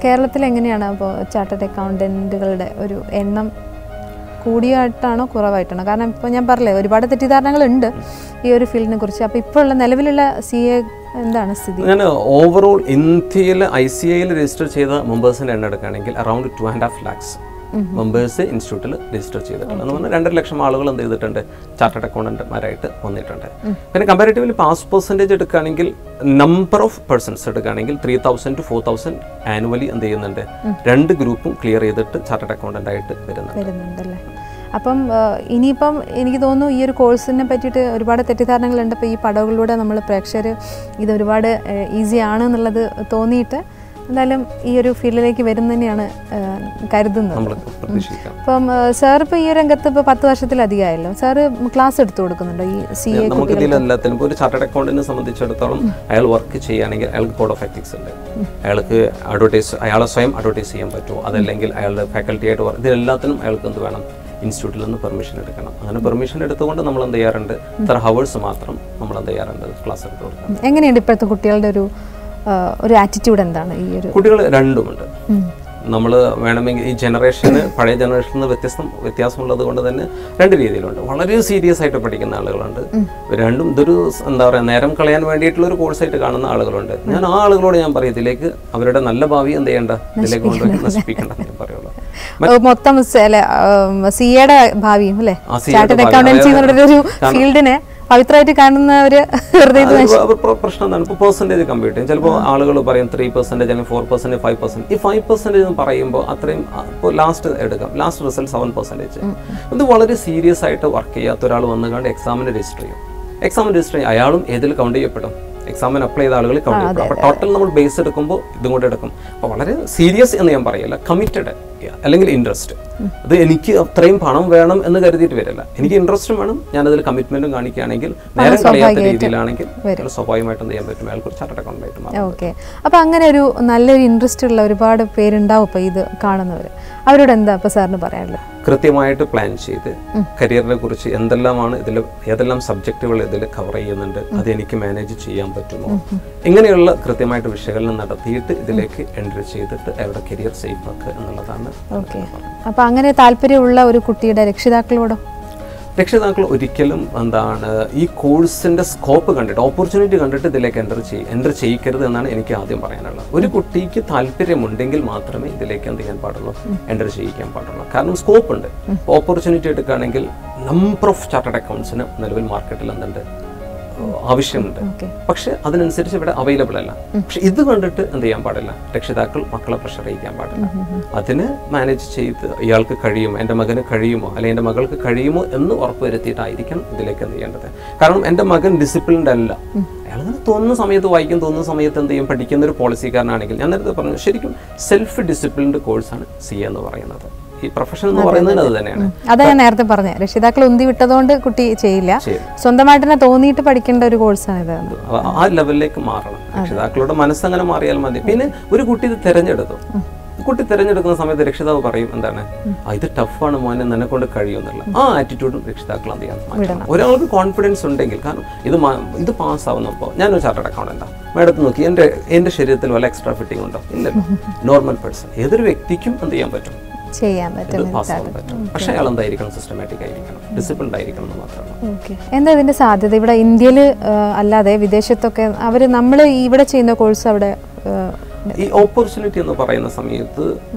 കേരളത്തിൽ എങ്ങനെയാണ് അപ്പോൾ ചാർട്ടേഡ് അക്കൗണ്ടൻറ്റുകളുടെ ഒരു എണ്ണം കൂടിയായിട്ടാണോ കുറവായിട്ടാണോ? കാരണം ഇപ്പോൾ ഞാൻ പറഞ്ഞില്ലേ ഒരുപാട് തെറ്റിദ്ധാരണകളുണ്ട് ഈ ഒരു ഫീൽഡിനെ കുറിച്ച്. അപ്പോൾ ഇപ്പോൾ ഉള്ള നിലവിലുള്ള CA എന്താണ് സ്ഥിതി? ഞാൻ ഓവറോൾ ഇന്ത്യയിൽ ICAയിൽ രജിസ്റ്റർ ചെയ്ത മെമ്പേഴ്സിൻ്റെ എണ്ണം എടുക്കുകയാണെങ്കിൽ അറൗണ്ട് 2.5 lakhs മെമ്പേഴ്സ് ഇൻസ്റ്റിറ്റ്യൂട്ടിൽ രജിസ്റ്റർ ചെയ്തിട്ടുണ്ട്. എന്ന് പറഞ്ഞാൽ 2 ലക്ഷം ആളുകൾ എന്ത് ചെയ്തിട്ടുണ്ട്, ചാർട്ടേഡ് അക്കൗണ്ടന്റ്മാരായിട്ട് വന്നിട്ടുണ്ട്. പിന്നെ കമ്പാരിറ്റീവ്ലി പാസ് പെർസെൻറ്റേജ് എടുക്കുകയാണെങ്കിൽ നമ്പർ ഓഫ് പേഴ്സൺസ് എടുക്കുകയാണെങ്കിൽ 3,000 to 4,000 ആനുവലി എന്ത് ചെയ്യുന്നുണ്ട്, 2 ഗ്രൂപ്പും ക്ലിയർ ചെയ്തിട്ട് ചാർട്ടേഡ് അക്കൗണ്ടന്റ് ആയിട്ട് വരുന്നുണ്ടല്ലേ. അപ്പം ഇനിയിപ്പം എനിക്ക് തോന്നുന്നു ഈ ഒരു കോഴ്സിനെ പറ്റിയിട്ട് ഒരുപാട് തെറ്റിദ്ധാരണകളുണ്ട്. അപ്പോൾ ഈ പടവുകളിലൂടെ നമ്മൾ പ്രേക്ഷകർ ഇത് ഒരുപാട് ഈസി ആണ് എന്നുള്ളത് തോന്നിയിട്ട് എന്തായാലും ഈ ഒരു ഫീൽഡിലേക്ക് വരും തന്നെയാണ് കരുതുന്നത്. അപ്പം സാർ ഇപ്പോൾ ഈ രംഗത്ത് ഇപ്പോൾ 10 വർഷത്തിലധികമായല്ലോ. സാറ് ക്ലാസ് എടുത്തു കൊടുക്കുന്നുണ്ടോ ഈ CA? നമുക്ക് ഇതിലെല്ലാത്തിനും ഇപ്പോൾ ഒരു ചാർട്ടേഡ് അക്കൗണ്ടന്റിനെ സംബന്ധിച്ചിടത്തോളം അയാൾ വർക്ക് ചെയ്യുകയാണെങ്കിൽ അയാൾക്ക് കോഡ് ഓഫ് എത്തിക്സ് ഉണ്ട്. അയാൾക്ക് അയാളെ സ്വയം അഡ്വർടൈസ് ചെയ്യാൻ പറ്റുമോ, അതല്ലെങ്കിൽ അയാളുടെ ഫാക്കൽറ്റി ആയിട്ട് വർക്ക്, ഇതിലെല്ലാത്തിനും അയാൾക്ക് എന്ത് വേണം, ഇൻസ്റ്റിറ്റ്യൂട്ടിൽ നിന്ന് പെർമിഷൻ എടുക്കണം. അങ്ങനെ പെർമിഷൻ എടുത്തുകൊണ്ട് നമ്മൾ എന്ത് ചെയ്യാറുണ്ട്, ഇത്ര ഹവേഴ്സ് മാത്രം നമ്മൾ എന്ത് ചെയ്യാറുണ്ട്, ക്ലാസ് എടുത്ത് കൊടുക്കണം. എങ്ങനെയുണ്ട് ഇപ്പോഴത്തെ കുട്ടികളുടെ ഒരു ആറ്റിറ്റ്യൂഡ് എന്താണ്? ഈ ഒരു കുട്ടികൾ രണ്ടുമുണ്ട്. നമ്മൾ വേണമെങ്കിൽ ഈ ജനറേഷന് പഴയ ജനറേഷനിൽ വ്യത്യാസമുള്ളത് കൊണ്ട് തന്നെ 2 രീതിയിലുണ്ട്. വളരെ സീരിയസ് ആയിട്ട് പഠിക്കുന്ന ആളുകളുണ്ട്. രണ്ടും ഇതൊരു എന്താ പറയുക, നേരം കളയാൻ വേണ്ടിയിട്ടുള്ള ഒരു കോഴ്സായിട്ട് കാണുന്ന ആളുകളുണ്ട്. ഞാൻ ആ ആളുകളോട് ഞാൻ പറയും, ഇതിലേക്ക് അവരുടെ നല്ല ഭാവി എന്ത് ചെയ്യേണ്ട, ഇതിലേക്ക് കൊണ്ടുപോയി നശിപ്പിക്കേണ്ടെന്ന് ഞാൻ പറയുള്ളൂ. മൊത്തം CAയുടെ ഭാവിയും അല്ലേ, ചാർട്ടേഡ് അക്കൗണ്ടൻസി എന്നുള്ള ഒരു ഫീൽഡിനെ പവിത്രമായിട്ട് കാണുന്നവര് പ്രശ്നം എന്താണ്, ഇപ്പോൾ പെർസെൻറ്റേജ് കമ്പ്യൂട്ട് ചെയ്യും. ചിലപ്പോൾ ആളുകൾ പറയും 3% അല്ലെങ്കിൽ 4%, 5%. ഈ 5% എന്ന് പറയുമ്പോൾ അത്രയും ഇപ്പോൾ ലാസ്റ്റ് എടുക്കാം, ലാസ്റ്റ് റിസൾട്ട് 7%. ഇത് വളരെ സീരിയസ് ആയിട്ട് വർക്ക് ചെയ്യാത്ത ഒരാൾ വന്നു കണ്ട് എക്സാമിന് രജിസ്റ്റർ ചെയ്യും. എക്സാമിന് രജിസ്റ്റർ ചെയ്യും, അയാളും ഏതിൽ കൗണ്ട് ചെയ്യപ്പെടും, എക്സാമിന് അപ്ലൈ ചെയ്ത ആളുകൾ കൗണ്ട് ചെയ്യപ്പെടും. അപ്പോൾ ടോട്ടൽ നമ്മൾ ബേസ് എടുക്കുമ്പോൾ ഇതും കൂടെ എടുക്കും. അപ്പോൾ വളരെ സീരിയസ് എന്ന് ഞാൻ പറയില്ല, കമ്മിറ്റഡ് അല്ലെങ്കിൽ ഇൻട്രസ്റ്റ്. അത് എനിക്ക് അത്രയും പണം വേണം എന്ന് കരുതിയിട്ട് വരില്ല, എനിക്ക് ഇൻട്രസ്റ്റും വേണം, ഞാനതിൽ കമ്മിറ്റ്മെന്റും കാണിക്കുകയാണെങ്കിൽ, നേരം കളയാത്ത രീതിയിലാണെങ്കിൽ സ്വാഭാവികമായിട്ടും ചെയ്യാൻ പറ്റും. അയാൾക്ക് ചാർട്ടേഡ് അക്കൗണ്ടന്റായിട്ട് മാറും. ഓക്കെ. അപ്പോൾ അങ്ങനെ ഒരു നല്ലൊരു ഇൻട്രസ്റ്റ് ഉള്ള ഒരുപാട് പേരുണ്ടാവും ഇപ്പോൾ ഇത് കാണുന്നവർ. അവരോട് എന്താ ഇപ്പോൾ സാറിന് പറയാനുള്ളത്? കൃത്യമായിട്ട് പ്ലാൻ ചെയ്ത് കരിയറിനെ കുറിച്ച് എന്തെല്ലാമാണ് ഇതിൽ, ഏതെല്ലാം സബ്ജക്റ്റുകൾ ഇതിൽ കവർ ചെയ്യുന്നുണ്ട്, അത് എനിക്ക് മാനേജ് ചെയ്യാൻ പറ്റുമോ, ഇങ്ങനെയുള്ള കൃത്യമായിട്ട് വിശകലനം നടത്തിയിട്ട് ഇതിലേക്ക് എൻട്രി ചെയ്തിട്ട് അവരുടെ കരിയർ സേഫ് ആക്കുക എന്നുള്ളതാണ്. ഓക്കെ. അപ്പോൾ അങ്ങനെ താല്പര്യമുള്ള ഒരു കുട്ടിയുടെ രക്ഷിതാക്കളോടോ? രക്ഷിതാക്കൾ ഒരിക്കലും എന്താണ് ഈ കോഴ്സിന്റെ സ്കോപ്പ് കണ്ടിട്ട്, ഓപ്പർച്യൂണിറ്റി കണ്ടിട്ട് ഇതിലേക്ക് എൻ്റർ ചെയ്യിക്കരുത് എന്നാണ് എനിക്ക് ആദ്യം പറയാനുള്ളത്. ഒരു കുട്ടിക്ക് താല്പര്യമുണ്ടെങ്കിൽ മാത്രമേ ഇതിലേക്ക് എന്ത് ചെയ്യാൻ പാടുള്ളൂ, എൻ്റർ ചെയ്യിക്കാൻ പാടുള്ളൂ. കാരണം സ്കോപ്പ് ഉണ്ട്. ഓപ്പർച്യൂണിറ്റി എടുക്കുകയാണെങ്കിൽ നമ്പർ ഓഫ് ചാർട്ടേഡ് അക്കൗണ്ട്സിന് നിലവിൽ മാർക്കറ്റിൽ എന്തുണ്ട്, ആവശ്യമുണ്ട്. പക്ഷെ അതിനനുസരിച്ച് ഇവിടെ അവൈലബിൾ അല്ല. പക്ഷെ ഇത് കണ്ടിട്ട് എന്ത് ചെയ്യാൻ പാടില്ല, രക്ഷിതാക്കൾ മക്കളെ പ്രഷർ ചെയ്യിക്കാൻ പാടില്ല. അതിന് മാനേജ് ചെയ്ത് ഇയാൾക്ക് കഴിയുമോ, എൻ്റെ മകന് കഴിയുമോ അല്ലെങ്കിൽ എൻ്റെ മകൾക്ക് കഴിയുമോ എന്ന് ഉറപ്പുവരുത്തിയിട്ടായിരിക്കണം ഇതിലേക്ക് എന്ത് ചെയ്യേണ്ടത്. കാരണം എൻ്റെ മകൻ ഡിസിപ്ലിൻഡ് അല്ല, അയാൾ തോന്നുന്ന സമയത്ത് വായിക്കും, തോന്നുന്ന സമയത്ത് എന്ത് ചെയ്യും, പഠിക്കുന്ന ഒരു പോളിസിക്കാരനാണെങ്കിൽ, ഞാൻ നേരത്തെ പറഞ്ഞു, ശരിക്കും സെൽഫ് ഡിസിപ്ലിൻഡ് കോഴ്സാണ് CA എന്ന് പറയുന്നത്. ഈ പ്രൊഫഷൻ എന്ന് പറയുന്നത് അത് തന്നെയാണ്. അതാ ഞാൻ നേരത്തെ പറഞ്ഞത്, രക്ഷിതാക്കൾ ഉന്തി വിട്ടതുകൊണ്ട് കുട്ടി ചെയ്യില്ല, സ്വന്തമായിട്ട് തന്നെ തോന്നിയിട്ട് പഠിക്കേണ്ട ഒരു കോഴ്സാണ് ഇത്. ആ ലെവലിലേക്ക് മാറണം, രക്ഷിതാക്കളുടെ മനസ്സങ്ങനെ മാറിയാൽ മതി. പിന്നെ ഒരു കുട്ടി ഇത് തിരഞ്ഞെടുത്തു, കുട്ടി തിരഞ്ഞെടുക്കുന്ന സമയത്ത് രക്ഷിതാവ് പറയും എന്താണ്, ഇത് ടഫാണ് മോനെ, നിന്നെ കൊണ്ട് കഴിയുമെന്നുള്ള ആ ആറ്റിറ്റ്യൂഡും രക്ഷിതാക്കൾ എന്ത് ചെയ്യാൻ. ഒരാൾക്ക് കോൺഫിഡൻസ് ഉണ്ടെങ്കിൽ, കാരണം ഇത് പാസ്സാവുന്നപ്പോൾ, ഞാനൊരു ചാർട്ടേഡ് അക്കൗണ്ടന്റാണ്, മേഡത്ത് നോക്കി എൻ്റെ ശരീരത്തിൽ വല്ല എക്സ്ട്രാ ഫിറ്റിംഗ് ഉണ്ടോ, ഇല്ലല്ലോ. നോർമൽ പേഴ്സൺ ഏതൊരു വ്യക്തിക്കും എന്ത് ചെയ്യാൻ പറ്റും, ചെയ്യാൻ പറ്റും. പക്ഷേ അയാൾ എന്തായിരിക്കണം, സിസ്റ്റമാറ്റിക് ആയിരിക്കണം, ഡിസിപ്ലിൻഡ് ആയിരിക്കണം എന്ന് മാത്രമാണ്. എന്താ ഇതിന്റെ സാധ്യത ഇവിടെ ഇന്ത്യയിൽ അല്ലാതെ വിദേശത്തൊക്കെ നമ്മൾ ഇവിടെ ചെയ്യുന്ന കോഴ്സ് അവിടെ ഈ ഓപ്പർച്യൂണിറ്റി എന്ന് പറയുന്ന സമയത്ത്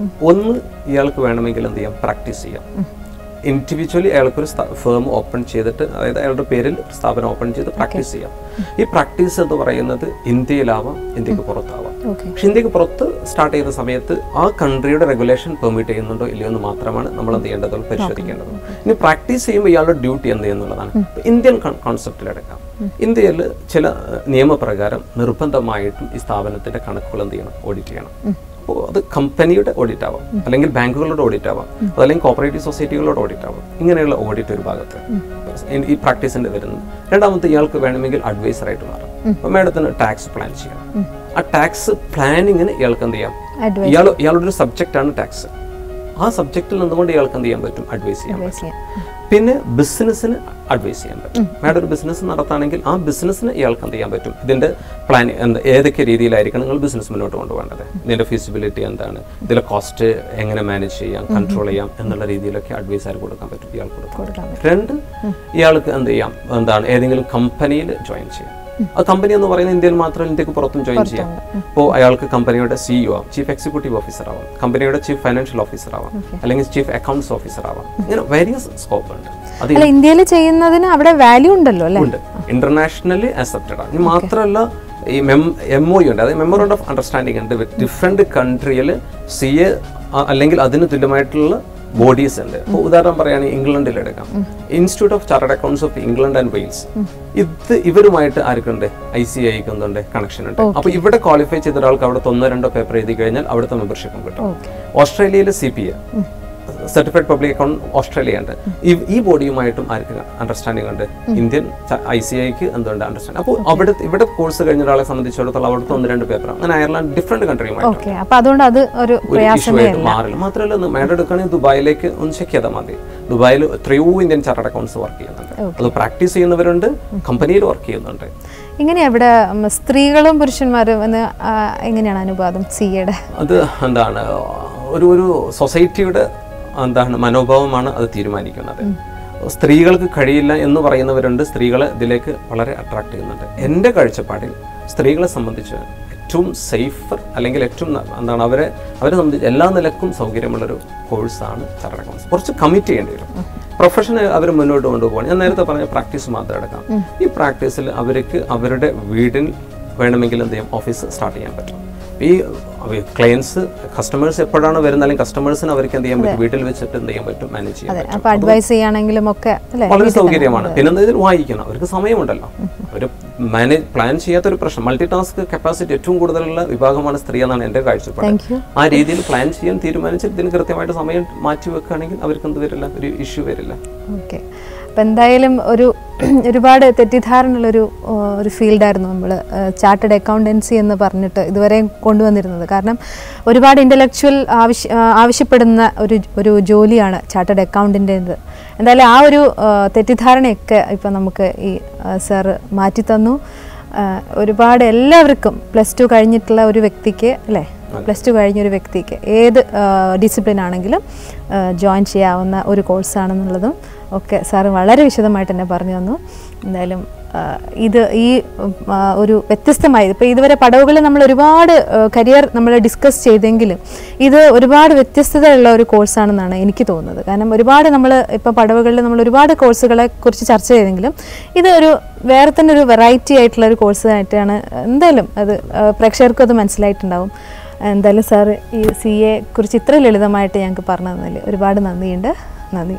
ഒന്ന് ഇയാൾക്ക് വേണമെങ്കിൽ എന്ത് ചെയ്യാം, പ്രാക്ടീസ് ചെയ്യാം. ഇൻഡിവിജ്വലി അയാൾക്കൊരു ഫേം ഓപ്പൺ ചെയ്തിട്ട്, അതായത് അയാളുടെ പേരിൽ സ്ഥാപനം ഓപ്പൺ ചെയ്ത് പ്രാക്ടീസ് ചെയ്യാം. ഈ പ്രാക്ടീസ് എന്ന് പറയുന്നത് ഇന്ത്യയിലാവാം, ഇന്ത്യക്ക് പുറത്താവാം. പക്ഷെ ഇന്ത്യക്ക് പുറത്ത് സ്റ്റാർട്ട് ചെയ്യുന്ന സമയത്ത് ആ കൺട്രിയുടെ റെഗുലേഷൻ പെർമിറ്റ് ചെയ്യുന്നുണ്ടോ ഇല്ലയോ എന്ന് മാത്രമാണ് നമ്മൾ എന്ത് ചെയ്യേണ്ടത്, പരിശോധിക്കേണ്ടത്. ഇനി പ്രാക്ടീസ് ചെയ്യുമ്പോൾ ഇയാളുടെ ഡ്യൂട്ടി എന്ത് ചെയ്യുന്നുള്ളതാണ്. ഇന്ത്യൻ കോൺസെപ്റ്റിലെടുക്കാം. ഇന്ത്യയിൽ ചില നിയമപ്രകാരം നിർബന്ധമായിട്ടും ഈ സ്ഥാപനത്തിന്റെ കണക്കുകൾ എന്ത് ചെയ്യണം, ഓഡിറ്റ് ചെയ്യണം. അപ്പോൾ അത് കമ്പനിയുടെ ഓഡിറ്റ് ആവാം, അല്ലെങ്കിൽ ബാങ്കുകളുടെ ഓഡിറ്റ് ആവാം, അതല്ലെങ്കിൽ കോപ്പറേറ്റീവ് സൊസൈറ്റികളുടെ ഓഡിറ്റ് ആവാം. ഇങ്ങനെയുള്ള ഓഡിറ്റ് ഒരു ഭാഗത്ത് ഈ പ്രാക്ടീസിന്റെ വരുന്നത്. രണ്ടാമത്തെ, ഇയാൾക്ക് വേണമെങ്കിൽ അഡ്വൈസറായിട്ട് മാറാം. അപ്പോൾ മാഡത്തിന് ടാക്സ് പ്ലാൻ ചെയ്യണം. ആ ടാക്സ് പ്ലാനിങ്ങിന് ഇയാൾക്ക് എന്ത് ചെയ്യാം, ഇയാളുടെ ഒരു സബ്ജക്റ്റാണ് ടാക്സ്. ആ സബ്ജക്റ്റിൽ നിന്നുകൊണ്ട് ഇയാൾക്ക് എന്ത് ചെയ്യാൻ പറ്റും, അഡ്വൈസ് ചെയ്യാൻ പറ്റും. പിന്നെ ബിസിനസ്സിന് അഡ്വൈസ് ചെയ്യാൻ പറ്റും. മാഡം ഒരു ബിസിനസ് നടത്താണെങ്കിൽ ആ ബിസിനസ്സിന് ഇയാൾക്ക് എന്ത് ചെയ്യാൻ പറ്റും, ഇതിൻ്റെ പ്ലാൻ ഏതൊക്കെ രീതിയിലായിരിക്കണം നിങ്ങൾ ബിസിനസ് മുന്നോട്ട് കൊണ്ടുപോകേണ്ടത്, ഇതിൻ്റെ ഫീസിബിലിറ്റി എന്താണ്, ഇതിലെ കോസ്റ്റ് എങ്ങനെ മാനേജ് ചെയ്യാം, കൺട്രോൾ ചെയ്യാം എന്നുള്ള രീതിയിലൊക്കെ അഡ്വൈസ് ആയിട്ട് കൊടുക്കാൻ പറ്റും, ഇയാൾക്ക് കൊടുക്കാം. 2, ഇയാൾക്ക് എന്ത് ചെയ്യാം, എന്താണ് ഏതെങ്കിലും കമ്പനിയിൽ ജോയിൻ ചെയ്യാം. ആ കമ്പനി എന്ന് പറയുന്നത് ഇന്ത്യയിൽ മാത്രമല്ല, ഇന്ത്യക്ക് പുറത്തും ജോയിൻ ചെയ്യാം. ഇപ്പോൾ അയാൾക്ക് കമ്പനിയുടെ CEO ആവാം, ചീഫ് എക്സിക്യൂട്ടീവ് ഓഫീസർ ആവാം, കമ്പനിയുടെ ചീഫ് ഫൈനാൻഷ്യൽ ഓഫീസർ ആവാം, അല്ലെങ്കിൽ ചീഫ് അക്കൗണ്ട്സ് ഓഫീസർ ആവാം. ഇങ്ങനെ വേരിയസ് സ്കോപ്പ് ഉണ്ട്. അത് ഇന്ത്യയിൽ ചെയ്യുന്നതിന് അവിടെ വാല്യൂ ഉണ്ടല്ലോ അല്ലേ? ഉണ്ട്, ഇന്റർനാഷണലി അക്സെപ്റ്റഡ് ആണ്. ഇനി മാത്രമല്ല ഈ MOU ഉണ്ട്, അതായത് മെമ്മോറണ്ടം ഓഫ് അണ്ടർസ്റ്റാൻഡിംഗ് ഉണ്ട്. ഡിഫറെന്റ് കൺട്രിയിൽ CA അല്ലെങ്കിൽ അതിന് തുല്യമായിട്ടുള്ള ബോഡീസ് ഉണ്ട്. ഇപ്പോൾ ഉദാഹരണം പറയുകയാണെങ്കിൽ ഇംഗ്ലണ്ടിൽ എടുക്കാം, institute of chartered accounts of England and Wales. ഇവരുമായിട്ട് ആർക്കുണ്ട്, ICAIക്ക് എന്തുണ്ട്, കണക്ഷൻ ഉണ്ട്. അപ്പോൾ ഇവിടെ ക്വാളിഫൈ ചെയ്ത ഒരാൾക്ക് അവിടെ 1-2 പേപ്പർ എഴുതി കഴിഞ്ഞാൽ അവിടുത്തെ മെമ്പർഷിപ്പും കിട്ടും. ഓസ്ട്രേലിയയിൽ CPA certified public account Australia ഉണ്ട്. ഈ ബോഡിയുമായിട്ടും ആർക്ക് അണ്ടർസ്റ്റാൻഡിംഗ് ഉണ്ട്, ഇന്ത്യൻ ICAIക്ക് എന്തുണ്ട് അണ്ടർസ്റ്റാൻഡിംഗ്. അപ്പോൾ ഇവിടെ കോഴ്സ് കഴിഞ്ഞ ഒരാളെ സംബന്ധിച്ചിടത്തോളം അവിടുത്തെ 1-2 പേപ്പർ, അങ്ങനെ അയർലാൻഡ് ഡിഫറെന്റ് കൺട്രിയുമായിട്ട് മാറില്ല. മാത്രമല്ല മാഡം എടുക്കുകയാണെങ്കിൽ ദുബായിലേക്ക് ഒന്ന് ചെക്ക് ചെയ്താൽ മതി. ദുബായിൽ എത്രയോ ഇന്ത്യൻ ചാർട്ടേഡ് അക്കൗണ്ട്സ് വർക്ക് ചെയ്യുന്നുണ്ട്. അത് പ്രാക്ടീസ് ചെയ്യുന്നവരുണ്ട്, കമ്പനിയിൽ വർക്ക് ചെയ്യുന്നുണ്ട്. ഇങ്ങനെ ഇവിടെ സ്ത്രീകളും പുരുഷന്മാരും എങ്ങനെയാണ് അനുപാതം CAയുടെ? അത് എന്താണ് ഒരു സൊസൈറ്റിയുടെ എന്താണ് മനോഭാവമാണ് അത് തീരുമാനിക്കുന്നത്. സ്ത്രീകൾക്ക് കഴിയില്ല എന്ന് പറയുന്നവരുണ്ട്, സ്ത്രീകളെ ഇതിലേക്ക് വളരെ അട്രാക്ട് ചെയ്യുന്നുണ്ട്. എൻ്റെ കാഴ്ചപ്പാടിൽ സ്ത്രീകളെ സംബന്ധിച്ച് ഏറ്റവും സേഫർ അല്ലെങ്കിൽ ഏറ്റവും എന്താണ് അവരെ സംബന്ധിച്ച് എല്ലാ നിലക്കും സൗകര്യമുള്ളൊരു കോഴ്സാണ് ചാർട്ടേഡ് അക്കൗണ്ട്സ്. കുറച്ച് കമ്മിറ്റ് ചെയ്യേണ്ടി വരും. പ്രൊഫഷനെ അവർ മുന്നോട്ട് കൊണ്ടുപോകണം. ഞാൻ നേരത്തെ പറഞ്ഞ പ്രാക്ടീസ് മാത്രം എടുക്കാം. ഈ പ്രാക്ടീസിൽ അവർക്ക് അവരുടെ വീടിൽ വേണമെങ്കിൽ എന്ത് ചെയ്യും, ഓഫീസ് സ്റ്റാർട്ട് ചെയ്യാൻ പറ്റും. ഈ ക്ലയൻസ് കസ്റ്റമേഴ്സ് എപ്പോഴാണ് വരുന്നത്, അല്ലെങ്കിൽ കസ്റ്റമേഴ്സിന് അവർക്ക് എന്ത് ചെയ്യാൻ പറ്റും, വീട്ടിൽ വെച്ചിട്ട് എന്ത് ചെയ്യാൻ പറ്റും, മാനേജ് ചെയ്യാൻ പറ്റും. അഡ്വൈസ് ചെയ്യാണെങ്കിലും ഒക്കെ വളരെ സൗകര്യമാണ്. പിന്നെ ഇതിൽ വായിക്കണം, അവർക്ക് സമയമുണ്ടല്ലോ. ഒരു പ്ലാൻ ചെയ്യാത്തൊരു പ്രശ്നം, മൾട്ടി ടാസ്ക് കപ്പാസിറ്റി ഏറ്റവും കൂടുതലുള്ള വിഭാഗമാണ് സ്ത്രീ എന്നാണ് എൻ്റെ കാഴ്ചപ്പാട്. ആ രീതിയിൽ പ്ലാൻ ചെയ്യാൻ തീരുമാനിച്ചിട്ട് ഇതിന് കൃത്യമായിട്ട് സമയം മാറ്റി വെക്കുകയാണെങ്കിൽ അവർക്ക് എന്ത് വരില്ല, ഒരു ഇഷ്യൂ വരില്ല. ഓക്കെ, അപ്പം എന്തായാലും ഒരുപാട് തെറ്റിദ്ധാരണയുള്ളൊരു ഫീൽഡായിരുന്നു നമ്മൾ ചാർട്ടേഡ് അക്കൗണ്ടൻസി എന്ന് പറഞ്ഞിട്ട് ഇതുവരെ കൊണ്ടുവന്നിരുന്നത്. കാരണം ഒരുപാട് ഇൻ്റലക്ച്വൽ ആവശ്യപ്പെടുന്ന ഒരു ജോലിയാണ് ചാർട്ടേഡ് അക്കൗണ്ടൻ്റേത്. എന്തായാലും ആ ഒരു തെറ്റിദ്ധാരണയൊക്കെ ഇപ്പം നമുക്ക് ഈ സാറ് മാറ്റിത്തന്നു. ഒരുപാട് എല്ലാവർക്കും +2 കഴിഞ്ഞിട്ടുള്ള ഒരു വ്യക്തിക്ക് അല്ലേ, +2 കഴിഞ്ഞൊരു വ്യക്തിക്ക് ഏത് ഡിസിപ്ലിൻ ആണെങ്കിലും ജോയിൻ ചെയ്യാവുന്ന ഒരു കോഴ്സാണെന്നുള്ളതും ഒക്കെ സാറ് വളരെ വിശദമായിട്ട് തന്നെ പറഞ്ഞു തന്നു. എന്തായാലും ഈ ഒരു വ്യത്യസ്തമായി ഇപ്പോൾ ഇതുവരെ പടവുകളിൽ നമ്മൾ ഒരുപാട് കരിയർ നമ്മൾ ഡിസ്കസ് ചെയ്തെങ്കിലും ഇത് ഒരുപാട് വ്യത്യസ്തതയുള്ള ഒരു കോഴ്സാണെന്നാണ് എനിക്ക് തോന്നുന്നത്. കാരണം ഒരുപാട് നമ്മൾ ഇപ്പോൾ പടവുകളിൽ നമ്മൾ ഒരുപാട് കോഴ്സുകളെ കുറിച്ച് ചർച്ച ചെയ്തെങ്കിലും ഇത് വേറെ തന്നെ ഒരു വെറൈറ്റി ആയിട്ടുള്ള ഒരു കോഴ്സായിട്ടാണ്. എന്തായാലും അത് പ്രേക്ഷകർക്കും അത് മനസ്സിലായിട്ടുണ്ടാവും. എന്തായാലും സാർ ഈ CA കുറിച്ച് ഇത്ര ലളിതമായിട്ട് ഞങ്ങൾക്ക് പറഞ്ഞു തന്നതിൽ ഒരുപാട് നന്ദിയുണ്ട്. നന്ദി.